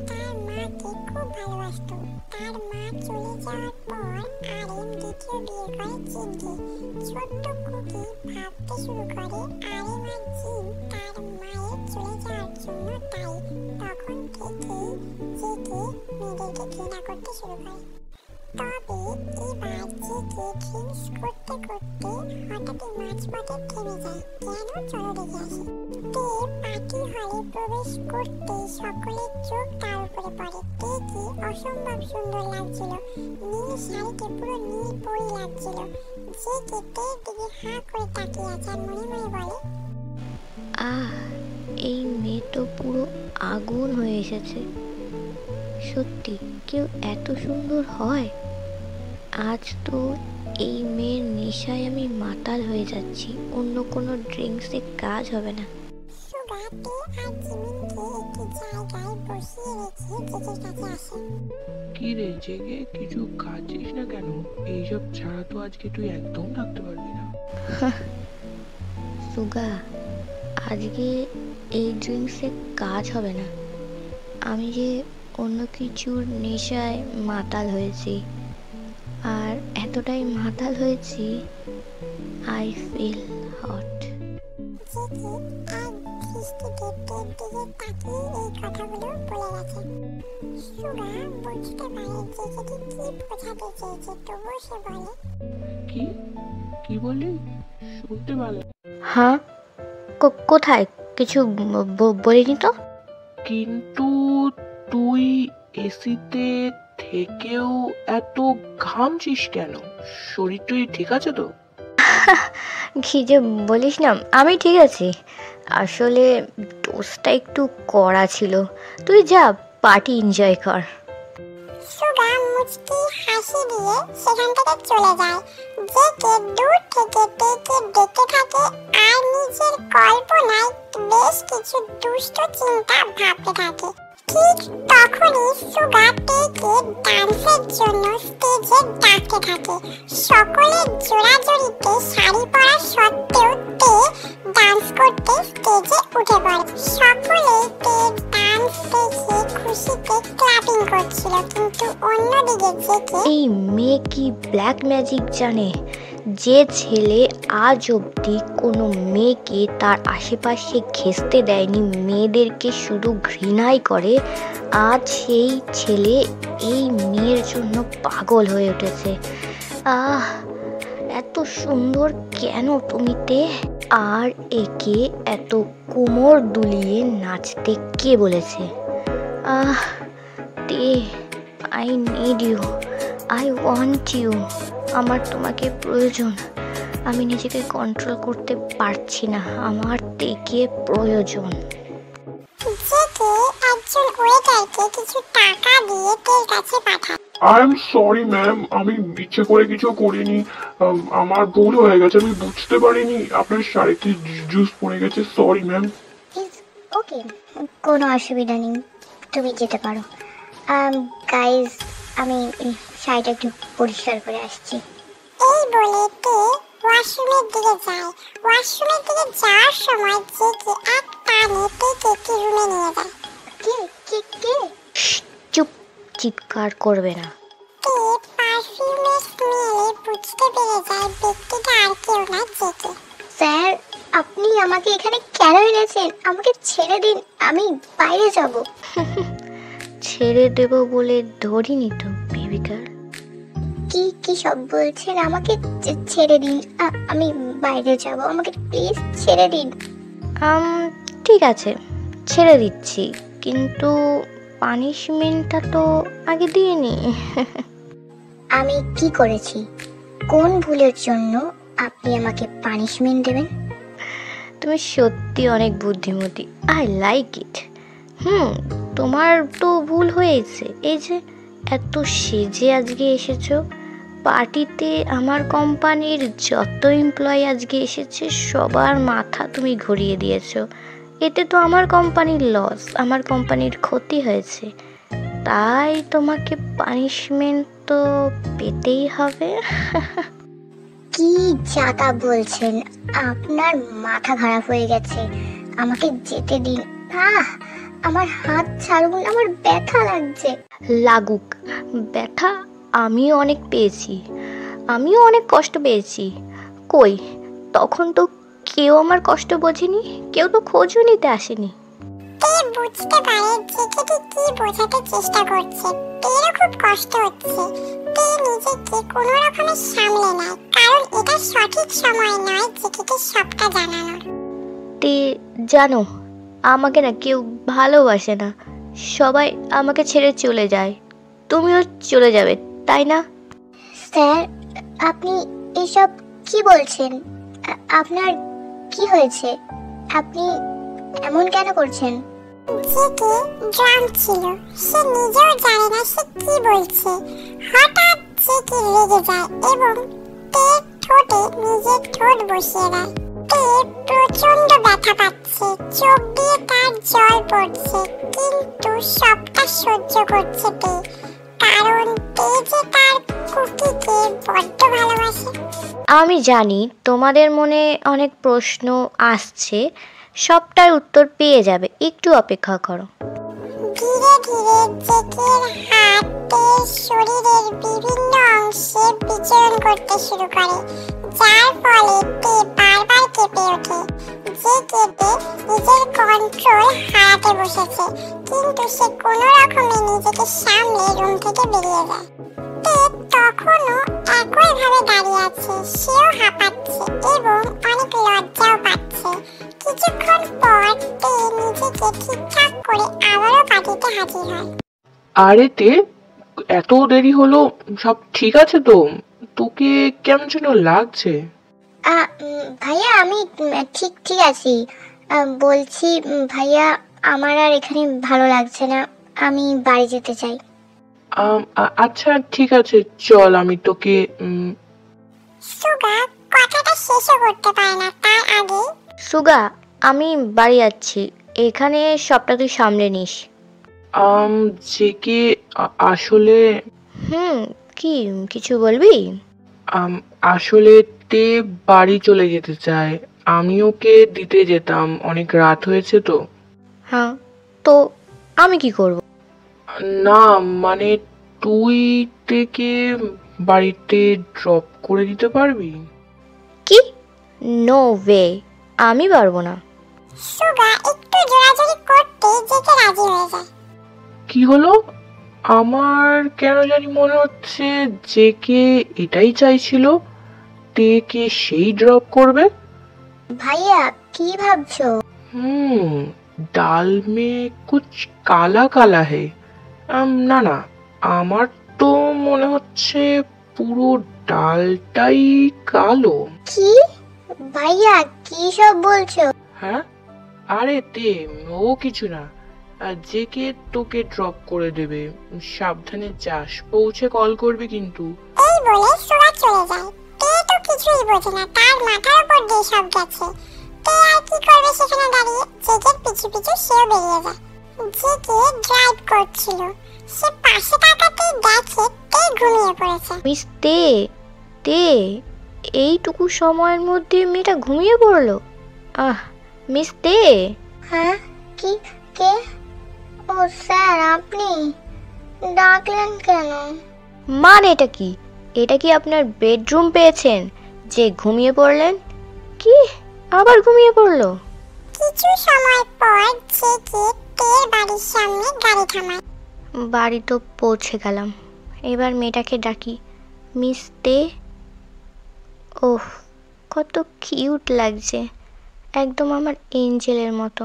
তার মাকে খুব ভালোবাসতো। তার মা চলে যাওয়ার পর আরিম দ্বিতীয় বিয়ে করে জিনকে। ছোট্ট কুকি ভাবতে শুরু করে আরিম আর জিন তার মায়ের চলে যাওয়ার জন্য দায়ী। তখন থেকেই জেগে মেয়েদেরকে ঘৃণা করতে শুরু করে। তবে এবার জেগে ড্রিঙ্কস করতে করতে হঠাৎই মাঝপথে থেমে যায়। কেন, চলো দেখে আসি। তে পার্টি হলে প্রবেশ করতে সকলের চোখ তার উপরে পড়ে। তেকে অসম্ভব সুন্দর লাগছিল। নীল শাড়িতে পুরো নীল পরি লাগছিল। জেগে তের দিকে হাঁ করে তাকিয়ে আছে আর মনে মনে বলে, এই মেয়ে তো পুরো আগুন হয়ে এসেছে। সত্যি কেউ এত সুন্দর হয়? আজ তো এই মেয়ের নেশায় আমি মাতাল হয়ে যাচ্ছি। অন্য কোনো ড্রিঙ্কসে কাজ হবে না। সুগা তে আর জিমিনকে একটি জায়গায় বসিয়ে রেখে জেগের কাছে আসে। কি রে জেগে, কিছু খাচ্ছিস না কেন? এইসব ছাড়া তো আজকে তুই একদম থাকতে পারবি না। সুগা, আজকে এই ড্রিঙ্কসে কাজ হবে না। আমি যে অন্য কিছুর নেশায় মাতাল হয়েছি, আর এতটাই মাতাল হয়েছি, আই ফিল হট। জেগে এক দৃষ্টিতে তের দিকে তাকিয়ে এই কথাগুলো বলে গেছে। সুগা বুঝতে পারে জেগেকে কি বোঝাতে চেয়েছে, তবুও সে বলে, কি কি বললি? শুনতে পারলাম। হ্যাঁ, কোথায়? কিছু বলিনি তো। কিন্তু তুই এসিতে থেকেও এত ঘামছিস কেন? শরীর তুই ঠিক আছে তো? কি যে বলিস না, আমি ঠিক আছি। আসলে ডোজটা একটু কড়া ছিল। তুই যা, পার্টি এনজয় কর। সুগা মুচকি হাসি দিয়ে সেখান থেকে চলে যায়। জেগে দূর থেকে তেকে দেখতে থাকে আর নিজের কল্পনায় বেশ কিছু দুষ্ট চিন্তা ভাবতে থাকে। ঠিক তখনই সুগা তেকে ডান্সের জন্য স্টেজে ডাকতে থাকে। সকলের জোড়াজোড়িতে শাড়ি পরা সত্ত্বেও তে ডান্স করতে স্টেজে উঠে পড়ে। সকলে তে ডান্স দেখে খুশিতে ক্ল্যাপিং করছিল, কিন্তু অন্যদিকে জেগে এই মেয়ে কি ব্ল্যাক ম্যাজিক জানে? যে ছেলে আজ অবধি কোনো মেয়েকে তার আশেপাশে ঘেঁষতে দেয়নি, মেয়েদেরকে শুধু ঘৃণাই করে, আজ সেই ছেলে এই মেয়ের জন্য পাগল হয়ে উঠেছে। এত সুন্দর কেন তুমি তে? আর একে এত কোমর দুলিয়ে নাচতে কে বলেছে? তে, I need you, I want you. আমার তোমাকে প্রয়োজন। আমি নিজেকে কন্ট্রোল করতে পারছি না। আমার তেকে প্রয়োজন। জেগে একজন ওয়েটারকে কিছু টাকা দিয়ে তের কাছে পাঠায়। আই এম সরি ম্যাম, আমি ইচ্ছে করে কিছু করিনি। আমার ভুল হয়ে গেছে, আমি বুঝতে পারিনি আপনার শাড়িতে জুস পড়ে গেছে। Sorry ma'am. ওকে, কোনো অসুবিধা নেই, তুমি যেতে পারো। গাইজ, আমি শাড়িটা একটু পরিষ্কার করে আসছি। এই বলে তে ওয়াশরুমের দিকে যায়। ওয়াশরুমের দিকে যাওয়ার সময় জেগে এক টানে তেকে কি রুমে নিয়ে যায়। কে কে কে? চুপ, চিৎকার করবে না। তে পারফিউমের স্মেলে বুঝতে পেরে যায় ব্যক্তিটা আর কেউ না, জেগে। স্যার, আপনি আমাকে এখানে কেন এনেছেন? আমাকে ছেড়ে দিন, আমি বাইরে যাব। ছেড়ে দেব বলে ধরিনি তো বেবিকার। কি কি সব বলছেন? আমাকে ছেড়ে দিন, আমি বাইরে যাব, আমাকে প্লিজ ছেড়ে দিন। ঠিক আছে, ছেড়ে দিচ্ছি, কিন্তু পানিশমেন্টটা তো আগে দিয়ে নি। আমি কি করেছি? কোন ভুলের জন্য আপনি আমাকে পানিশমেন্ট দেবেন? তুমি সত্যি অনেক বুদ্ধিমতী। I like it. তোমার তো ভুল হয়েছে। এই যে এত সেজে আজকে এসেছো পার্টিতে, আমার কোম্পানির যত এমপ্লয়ি আজকে এসেছে সবার মাথা তুমি ঘুরিয়ে দিয়েছো। এতে তো আমার কোম্পানির লস, আমার কোম্পানির ক্ষতি হয়েছে। তাই তোমাকে পানিশমেন্ট তো পেতেই হবে। কি যাতা বলছেন? আপনার মাথা খারাপ হয়ে গেছে, আমাকে যেতে দিন। আমার হাত ছাড়ুন, আমার ব্যথা লাগছে। লাগুক ব্যথা, আমিও অনেক পেয়েছি, আমিও অনেক কষ্ট পেয়েছি। কই, তখন তো কেউ আমার কষ্ট বোঝেনি, কেউ তো খোঁজও নিতে আসেনি। তে বুঝতে পারে জেকেটি কি বোঝাতে চেষ্টা করছে। তেরও খুব কষ্ট হচ্ছে। তে নিজেকে কোনো রকমে সামলে নেয়, কারণ এটা সঠিক সময় নয় জেকেকে সবটা জানানোর। তে জানো, আমাকে না কেউ ভালোবাসে না, সবাই আমাকে ছেড়ে চলে যায়। তুমিও চলে যাবে, তাই না? স্যার, আপনি এসব কি বলছেন? আপনার কি হয়েছে? আপনি এমন কেন করছেন? জেকে ড্রাম ছিল, সে নিজেও জানে না সে কি বলছে। হঠাৎ জেকে রেগে যায় এবং তের ঠোঁটে নিজের ঠোঁট বসিয়ে দেয়। তে প্রচন্ড ব্যথা পাচ্ছে, চোখ দিয়ে তার জল পড়ছে, কিন্তু সবটা সহ্য করছে তে, কারণ তে যে তার কুকিকে বড্ড ভালোবাসে। আমি জানি তোমাদের মনে অনেক প্রশ্ন আসছে, সবটার উত্তর পেয়ে যাবে, একটু অপেক্ষা করো। ধীরে ধীরে জেকের হাত তের শরীরের বিভিন্ন অংশে বিচরণ করতে শুরু করে, যার ফলে তে বারবার কেঁপে ওঠে। যে কেঁপে নিজের কন্ট্রোল হারাতে বসেছে, কিন্তু সে কোনো রকমে নিজেকে সামলে রুম থেকে বেরিয়ে যায়। তে তখনও একইভাবে দাঁড়িয়ে আছে, সেও হাঁপাচ্ছে এবং অনেক লজ্জাও পাচ্ছে। কিছুক্ষণ পর তে নিজেকে ঠিকঠাক করে আবারও পার্টিতে হাজির হয়। আরে তে, এত দেরি হলো, সব ঠিক আছে তো? তোকে কেমন যেন লাগছে? ভাইয়া, আমি ঠিক ঠিক আছি। বলছি ভাইয়া, আমার আর এখানে ভালো লাগছে না, আমি বাড়ি যেতে চাই। আচ্ছা ঠিক আছে, চল আমি তোকে সুগা কথাটা শেষও করতে পারে না, তার আগে সুগা, আমি বাড়ি যাচ্ছি, এখানে সবটা তুই সামলে নিস। জেকে আসলে কি কিছু বলবি? আসলে তে বাড়ি চলে যেতে চায়, আমি ওকে দিতে যেতাম, অনেক রাত হয়েছে তো। হ্যাঁ, তো আমি কি করব? না মানে তুই তেকে বাড়িতে ড্রপ করে দিতে পারবি? কি? নো ওয়ে, আমি পারবো না। সুগা একটু জোরাজুরি করতে জেকে রাজি হয়ে যায়। কি হলো? আমার কেন জানি মনে হচ্ছে জেকে এটাই চাইছিল, তেকে সেই ড্রপ করবে। ভাইয়া, কি ভাবছো? ডাল মে কুছ কালা কালা হে। না না, আমার তো মনে হচ্ছে পুরো ডালটাই কালো। কি ভাইয়া, কি সব বলছো? হ্যাঁ, আরে তে ও কিছু না, জেকে তোকে ড্রপ করে দেবে, সাবধানে যাস, পৌঁছে কল করবি কিন্তু। এই বলে সুগা চলে যায়। তে তো কিছুই বোঝে না, তার মাথার উপর দিয়ে সব গেছে। তে আর কি করবে সেখানে দাঁড়িয়ে, জেকের পিছু পিছু সেও বেরিয়ে যায়। জেকে ড্রাইভ করছিল, সে পাশে তাকাতেই দেখে তে ঘুমিয়ে পড়েছে। মিস তে, এইটুকু সময়ের মধ্যে মেয়েটা ঘুমিয়ে পড়লো। মিস তে। হ্যাঁ, কি? কে? ও স্যার, আপনি ডাকলেন কেন? মানে এটা কি? এটা কি আপনার বেডরুম পেয়েছেন যে ঘুমিয়ে পড়লেন? কি আবার ঘুমিয়ে পড়লো? কিছু সময় পর জেকে তের বাড়ির সামনে গাড়ি থামায়। বাড়ি তো পৌঁছে গেলাম, এবার মেয়েটাকে ডাকি। মিস তে। ওহ, কত কিউট লাগছে, একদম আমার এঞ্জেলের মতো।